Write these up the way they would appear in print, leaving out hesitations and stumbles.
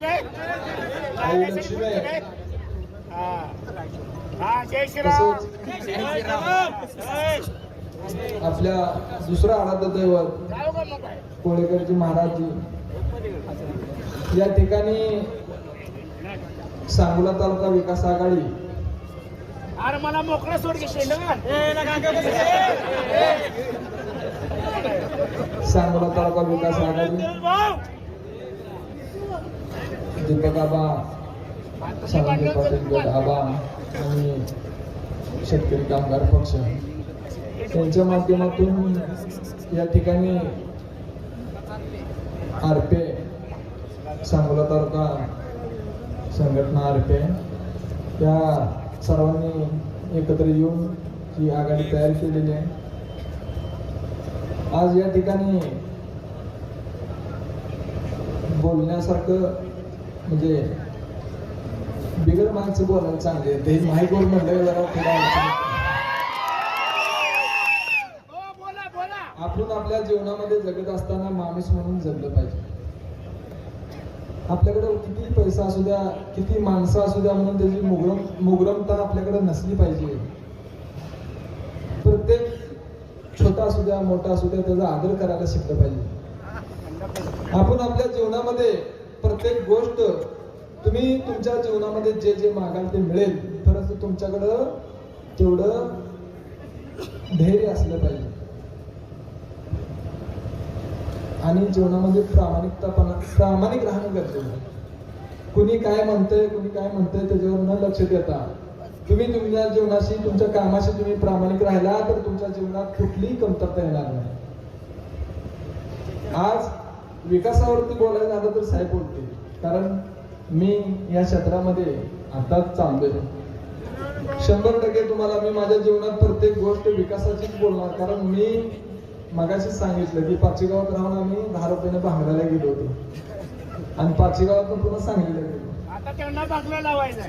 आई लक्ष्मी आहे. आपल्या दुसरा आराध्य दैवत कोळेकरजी महाराजजी या ठिकाणी सांगोला तालुका विकास आघाडी अरे मला मोकळा सोड की सांगोला तालुका विकास आघाडी दीपक आबा सावंत पाटील गट आबा आणि शेतकरी कामगार पक्ष यांच्या माध्यमातून या ठिकाणी आरपे सांगोला तालुका संघटना आरपे या सर्वांनी एकत्र येऊन ही आघाडी तयार केलेली आहे. आज या ठिकाणी बोलण्यासारखं म्हणजे बिगर माणसं बोलायला चांगले ते माहिती म्हणलं जरा थोडा आपण आपल्या जीवनामध्ये जगत असताना माणूस म्हणून जगलं पाहिजे. आपल्याकडे किती पैसा असू द्या किती माणसं असू द्या म्हणून त्याची मुगरमता आपल्याकडे नसली पाहिजे. प्रत्येक छोटा असू द्या मोठा असू द्या त्याचा आदर करायला शिकलं पाहिजे. आपण आपल्या जीवनामध्ये प्रत्येक गोष्ट तुम्ही तुमच्या जीवनामध्ये जे जे मागाल ते मिळेल, परंतु तुमच्याकडं तेवढं धैर्य असलं पाहिजे आणि जीवनामध्ये प्रामाणिक राहणं गरजेचं आहे. कुणी काय म्हणतंय त्याच्यावर न लक्ष देता तुम्ही तुमच्या जीवनाशी तुमच्या कामाशी तुम्ही प्रामाणिक राहिला तर तुमच्या जीवनात कुठलीही कमतरता येणार नाही. आज विकासावरती बोलायचं झालं तर साहेब बोलते, कारण मी या क्षेत्रामध्ये आताच चाललोय. 100% तुम्हाला मी माझ्या जीवनात प्रत्येक गोष्ट विकासाचीच बोलणार, कारण मी मगाशी सांगितलं की पाचीगावात राहून आम्ही 10 रुपयाने भांगरायला गेलो होतो आणि पाचीगावात पुन्हा सांगलीला गेलो. आता त्यांना भांगला लावायचं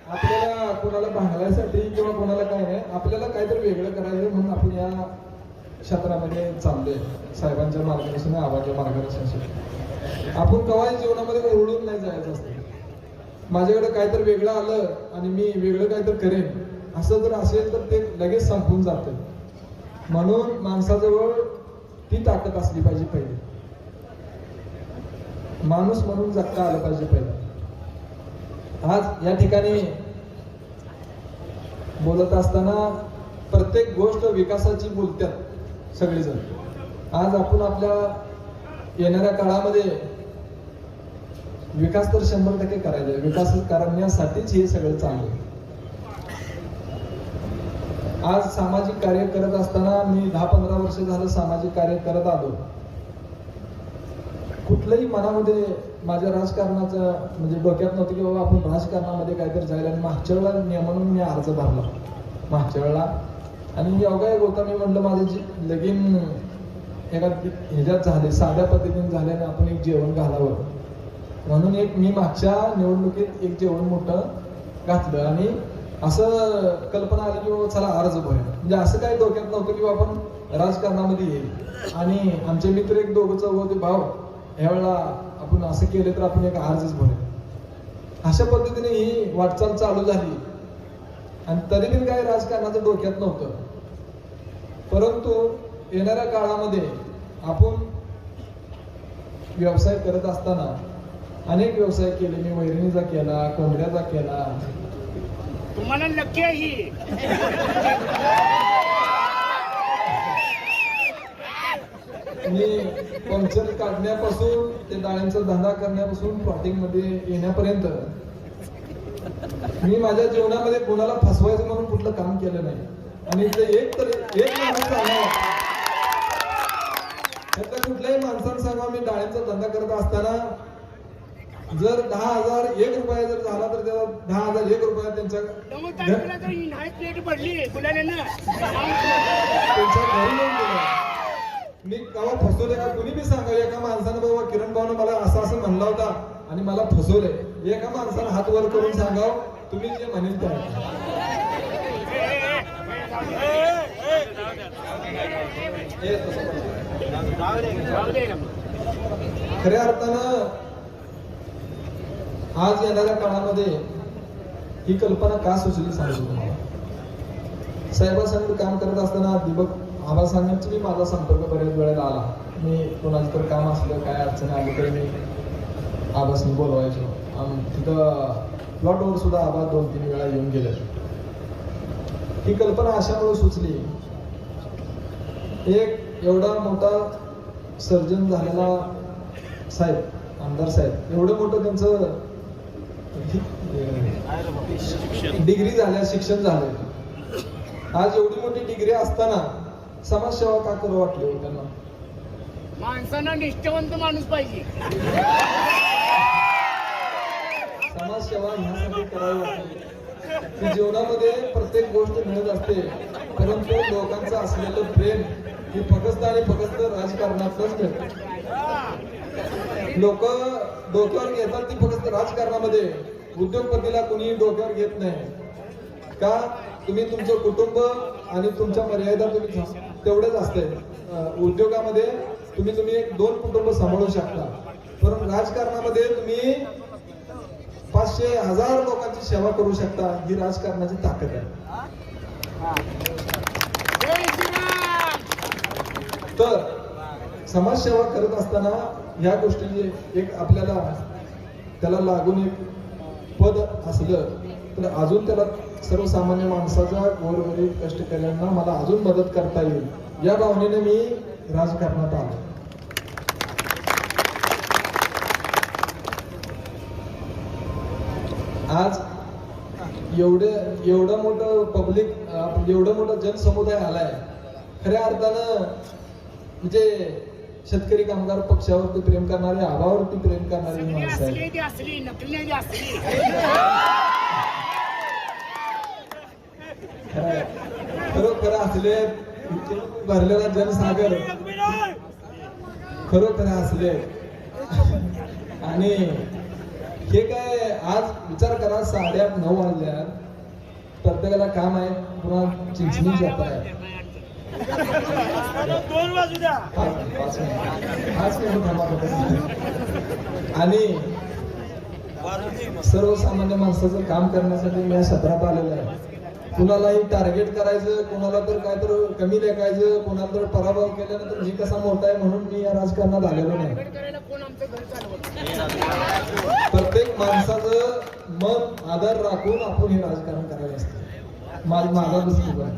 आपल्याला कोणाला भांगलायसाठी किंवा कोणाला काय नाही, आपल्याला काहीतरी वेगळं करायचं म्हणून आपण या क्षेत्रामध्ये चाललोय. साहेबांच्या मार्गदर्शन आबाच्या मार्गदर्शनासाठी आपण कवाही जीवनामध्ये ओरडून नाही जायचं असतं. माझ्याकडे काहीतरी वेगळं आलं आणि मी वेगळं काहीतरी करेन असं जर असेल तर ते लगेच संपून जातं. म्हणून माणसाजवळ ती ताकद असली पाहिजे. पहिले माणूस म्हणून जगता आलं पाहिजे. पहिले आज या ठिकाणी बोलत असताना प्रत्येक गोष्ट विकासाची बोलतात सगळेजण. आज आपण आपल्या येणाऱ्या काळामध्ये विकास तर 100% करायचा. विकास करण्यासाठीच हे सगळं चालू. आज सामाजिक कार्य करत असताना मी 10-15 वर्ष झालं सामाजिक कार्य करत आलो. कुठलंही मनामध्ये माझ्या राजकारणाचं म्हणजे डोक्यात नव्हतं की बाबा आपण राजकारणामध्ये काहीतरी जायला. आणि मागच्या वेळेला म्हणून मी अर्ज भरला मागच्या वेळेला आणि योगा एक होता. मी म्हटलं माझं लगीन एका ह्याच्यात झाले साध्या पद्धतीने झाल्याने आपण एक जेवण घालावं म्हणून मी मागच्या निवडणुकीत एक जेवण मोठं घातलं आणि असं कल्पना आली की बाबा चला अर्ज भरूया. म्हणजे असं काही डोक्यात नव्हतं की आपण राजकारणामध्ये येईल. आणि आमचे मित्र एक दोघं चौघ होते, भाऊ ह्यावेळेला आपण असं केलं तर आपण एक अर्जच भरूया. अशा पद्धतीने ही वाटचाल चालू झाली आणि तरी पण काही राजकारणाचं डोक्यात नव्हतं. परंतु येणाऱ्या काळामध्ये आपण व्यवसाय करत असताना अनेक व्यवसाय केले. मी वैरणीचा केला, कोंबड्याचा केला. तुम्हाला नक्की आहे ही मी पंक्चर काढण्यापासून ते डाळ्यांचा धंदा करण्यापासून प्लॉटिंग मध्ये येण्यापर्यंत मी माझ्या जीवनामध्ये कोणाला फसवायचं म्हणून कुठलं काम केलं नाही. आणि एक माणूस सांगा कुठल्याही माणसानं सांगा मी डाळ्यांचा धंदा करत असताना जर 10,000 1 रुपया जर झाला तर त्याला 10,000 1 रुपया त्यांच्या घरी येऊन दिला. मी केव्हा फसवले का कुणी बी सांगा. एका माणसानं बाबा किरण भाऊनं मला असं म्हणला होता आणि मला फसवले. एका माणसानं हात वर करून सांगाव तुम्ही जे म्हणेल त्या हे तसं करतो. जाऊ दे ना मग. खऱ्या अर्थानं आज येणाऱ्या काळामध्ये ही कल्पना का सुचली सांगतो तुम्हाला. साहेबांसंग काम करत असताना दीपक आबासाहेबांची माझा संपर्क बऱ्याच वेळेला आला. मी कोणाचं तर काम असलं काय अडचण आली तरी मी आबासनी बोलवायचो. तिथं प्लॉटवर सुद्धा आबा 2-3 वेळा येऊन गेले. ही कल्पना अशामुळे सुचली, एक एवढा मोठा सर्जन झालेला साहेब, आमदार साहेब, एवढं मोठं त्यांचं डिग्री झाल्या, शिक्षण झालंय. आज एवढी मोठी डिग्री असताना समाजसेवा का करू वाटली हो त्यांना? माणसांना निष्ठावंत माणूस पाहिजे. समाजसेवा ह्यासाठी करावी वाटते की जीवनामध्ये प्रत्येक गोष्ट मिळत असते, परंतु लोकांचं असलेलं प्रेम हे फक्त आणि फक्त राजकारणातच मिळतं. लोक डोक्यावर घेतात ती फक्त राजकारणामध्ये. उद्योगपतीला कोणी डोक्यावर घेत नाही का? तुम्ही तुमचं कुटुंब आणि तुमच्या मर्यादा तुम्ही तेवढेच असते. उद्योगामध्ये तुम्ही एक 2 कुटुंब सांभाळू शकता, पण राजकारणामध्ये तुम्ही 500-1000 लोकांची सेवा करू शकता. ही राजकारणाची ताकद आहे. जय श्रीराम. तर समाजसेवा करत असताना ह्या गोष्टीची एक आपल्याला त्याला लागून एक पद असलं तर अजून त्याला सर्वसामान्य माणसाच्या गोरगरीब कष्टकऱ्यांना मला अजून मदत करता येईल, या भावनेने मी राजकारणात आलो. आज एवढं मोठं पब्लिक, एवढं मोठं जनसमुदाय आलाय. खऱ्या अर्थानं म्हणजे शेतकरी कामगार पक्षावरती प्रेम करणारे, आबावरती प्रेम करणारी माणसं आहेत. असली ती असली, नकली ती असली. खरोखर असले भरलेला जनसागर खरोखर असले. आणि हे काय आज विचार करा, 8:30-9 वाजल्यात, प्रत्येकाला काम आहे, पुन्हा चिंचणी जात आहे. 2 वाजू द्या. 5 मिनिट थांबा. आणि सर्वसामान्य माणसाचं काम करण्यासाठी मी या क्षेत्रात आलेलो आहे. कुणालाही टार्गेट करायचं, कोणाला तर काय तर कमी लेखायचं, कोणाला तर पराभव केल्यानंतर मी कसा मोठा आहे म्हणून मी या राजकारणात आलेलो नाही. कोण आमचं घर चालवत. प्रत्येक माणसाचं मन आदर राखून आपण हे राजकारण करावे असते. माझा दृष्टिकोन.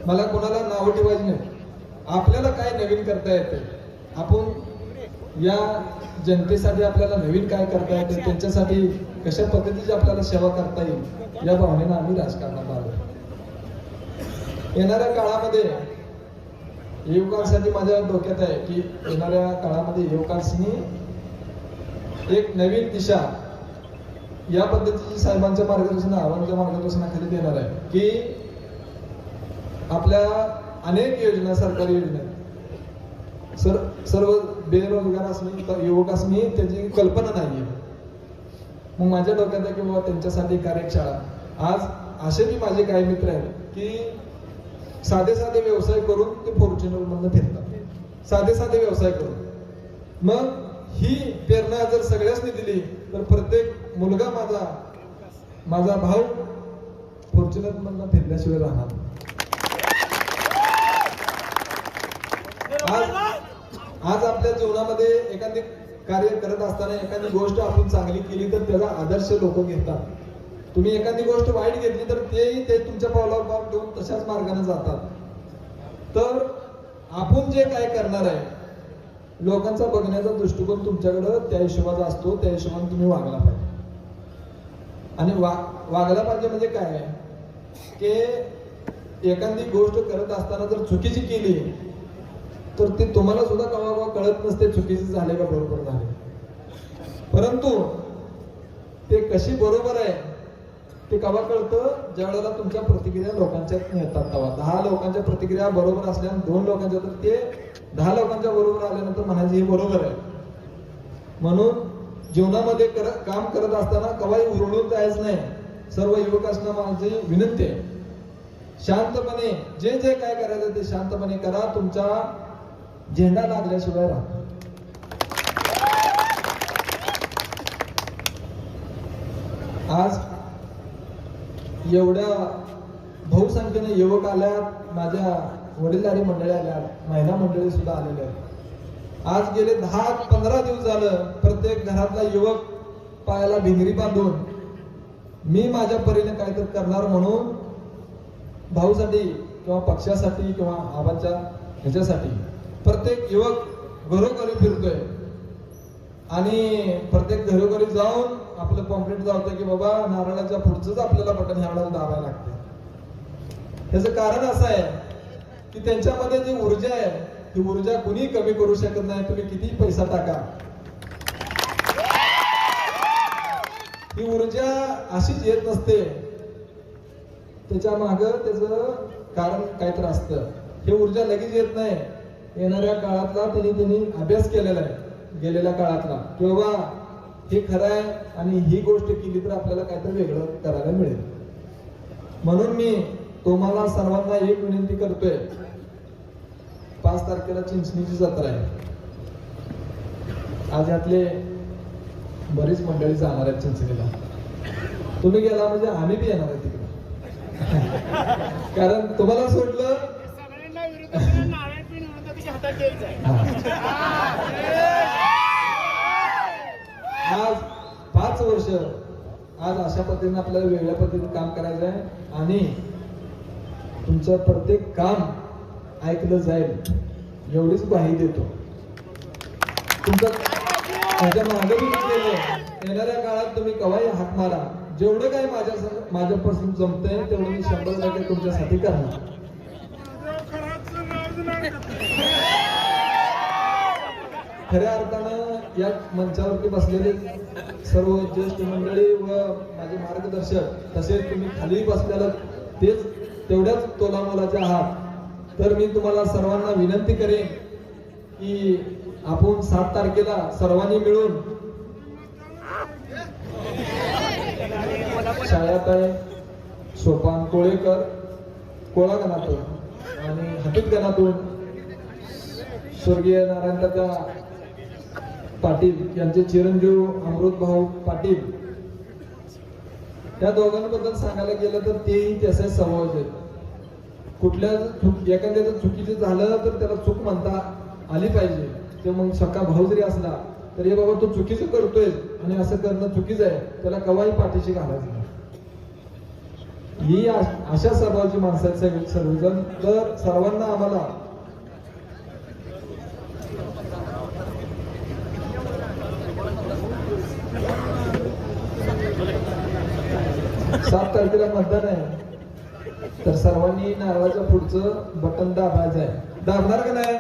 मला कोणाला नाव ठेवायची नाही. आपल्याला काय नवीन करता येते, आपण या जनतेसाठी आपल्याला नवीन काय करता येते, त्यांच्यासाठी कशा पद्धतीची आपल्याला सेवा करता येईल, या भावनेनं आम्ही राजकारणात आलो. येणाऱ्या काळामध्ये युवकांसाठी माझ्या डोक्यात आहे की येणाऱ्या काळामध्ये युवकांनी एक नवीन दिशा या पद्धतीची साहेबांच्या मार्गदर्शन, आव्हानाच्या मार्गदर्शनाखाली देणार आहे की आपल्या अनेक योजना, सरकारी योजना, सर्व बेरोजगार असणे युवक असणे त्याची कल्पना नाहीये. मग माझ्या डोक्यात आहे की बाबा त्यांच्यासाठी कार्यशाळा. आज असे मी माझे काही मित्र आहेत की साधे व्यवसाय करून ते फॉर्च्युनर मधून फिरतात, साधे व्यवसाय करून. मग ही प्रेरणा जर सगळ्यांनी दिली तर प्रत्येक मुलगा माझा भाऊ फॉर्च्युनर मधून फिरल्याशिवाय राहणार. आज आपल्या जीवनामध्ये एखादी कार्य करत असताना एखादी गोष्ट आपण चांगली केली तर त्याचा आदर्श लोक घेतात. तुम्ही एखादी गोष्ट वाईट घेतली तर ते तुमच्या पावलावर पाऊल ठेवून तशाच मार्गाने जातात. तर आपण जे काय करणार आहे, लोकांचा बघण्याचा दृष्टिकोन तुमच्याकडं त्या हिशोबाचा असतो, त्या हिशोबाने तुम्ही वागला पाहिजे. आणि वागला पाहिजे म्हणजे काय की एखादी गोष्ट करत असताना जर चुकीची केली तर ते तुम्हाला सुद्धा कवा कळत नसते चुकीचे झाले का बरोबर झाले. परंतु ते कशी बरोबर आहे ते कवा कळतं ज्या वेळेला तुमच्या प्रतिक्रिया लोकांच्या येतात. तेव्हा 10 लोकांच्या प्रतिक्रिया बरोबर असल्या, 2 लोकांच्या, तर ते 10 लोकांच्या बरोबर आल्यानंतर म्हणायचे हे बरोबर आहे. म्हणून जीवनामध्ये काम करत असताना कवाही उरळून जायचं नाही. सर्व युवकांना माझी विनंती आहे शांतपणे जे जे काय करायचं ते शांतपणे करा. तुमचा झेंडा लागल्याशिवाय राहा. आज एवढ्या बहुसंख्येने युवक आल्यात, माझ्या वडीलधारी मंडळी आल्यात, महिला मंडळी सुद्धा आलेल्या आहेत. आज गेले 10-15 दिवस झालं प्रत्येक घरातला युवक पायाला भिंगरी बांधून मी माझ्या परीने काहीतरी करणार म्हणून भाऊसाठी किंवा पक्षासाठी किंवा आबाच्या ह्याच्यासाठी प्रत्येक युवक घरोघरी फिरतोय आणि प्रत्येक घरोघरी जाऊन आपलं पॉम्पलेट लावतोय की बाबा नारळाच्या पुढचंच आपल्याला बटन ह्यावेळेला दाबायला लागते. त्याचं कारण असं आहे की त्यांच्यामध्ये जी ऊर्जा आहे ती ऊर्जा कुणी कमी करू शकत नाही. तुम्ही किती पैसा टाका, ही ऊर्जा अशीच येत नसते. त्याच्या माग त्याचं कारण काहीतरी असतं. ही ऊर्जा लगेच येत नाही. येणाऱ्या काळातला त्यांनी अभ्यास केलेला आहे गेलेल्या काळातला की बाबा हे खरं आहे आणि ही गोष्ट केली तर आपल्याला काहीतरी वेगळं करायला मिळेल. म्हणून मी तुम्हाला सर्वांना एक विनंती करतोय. 5 तारखेला चिंचणीची जत्रा आहे. आज यातले बरीच मंडळी जाणार आहेत चिंचणीला. तुम्ही गेला म्हणजे आम्ही बी येणार आहे तिकडे. कारण तुम्हाला सोडलं सगळ्यांना विरोधात नारळ पिन विरोधाच्या हातात द्यायचं आहे. आज 5 वर्ष आज अशा पद्धतीने आपल्याला वेगळ्या पद्धतीने काम करायचं आहे आणि तुमचं प्रत्येक काम ऐकलं जाईल एवढीच ग्वाही देतो. तुमचं माझ्या मागे मी केलं. येणाऱ्या काळात तुम्ही कवाही हाक मारा. जेवढं काही माझ्यापासून जमतंय तेवढं मी 100% तुमच्यासाठी करणार. खऱ्या अर्थानं या मंचावरती बसलेले सर्व ज्येष्ठ मंडळी व माझे मार्गदर्शक तसेच तुम्ही खाली बसलेला तेच तेवढ्याच तोलामोलाचे आहात. तर मी तुम्हाला सर्वांना विनंती करेन की आपण 7 तारखेला सर्वांनी मिळून छायाताई सोपान कोळेकर कोळा गणातून आणि हकीत गणातून स्वर्गीय नारायणदादा पाटील यांचे चिरंजीव अमृत भाऊ पाटील या दोघांबद्दल सांगायला गेलं तर तेही त्याचे समोर आहेत. कुठल्या एखाद्याचं चुकीचं झालं तर त्याला चूक म्हणता आली पाहिजे. ते मग सख्खा भाऊ जरी असला तर हे बाबा तो चुकीचं करतोय आणि असं करणं चुकीचं आहे, त्याला कवाही पाठीशी घालायचं नाही. ही अशा स्वभावाची माणसं आहेत सर्वजण. तर सर्वांना आम्हाला सात तारखेला मतदान आहे. तर सर्वांनी नारळाच्या पुढचं बटन दाबायचं आहे. दाबणार का नाही?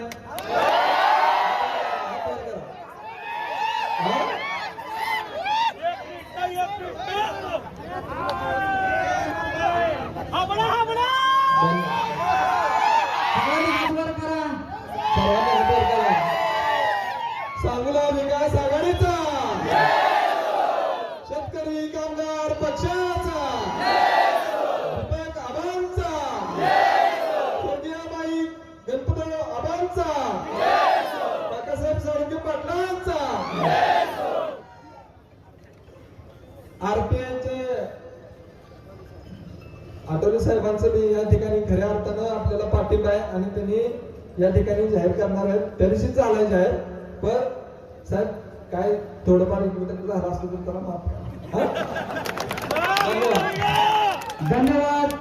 सांगोला विकास आघाडीचा, शेतकरी कामगार पक्षाचा, दीपक आबांचा, सोनियाबाई गणपतराव आबांचा, काकासाहेब साळुंखे पाटलांचा, आरपीआयचे आठवले साहेबांचं बी या ठिकाणी खऱ्या अर्थानं आपल्याला पाठिंबा आहे आणि त्यांनी या ठिकाणी जाहीर करणार आहेत. त्या दिवशीच झालाय जाहीर. पण साहेब काय थोडंफार एक मिनिट झालं असतं तर त्याला माफ करा. धन्यवाद.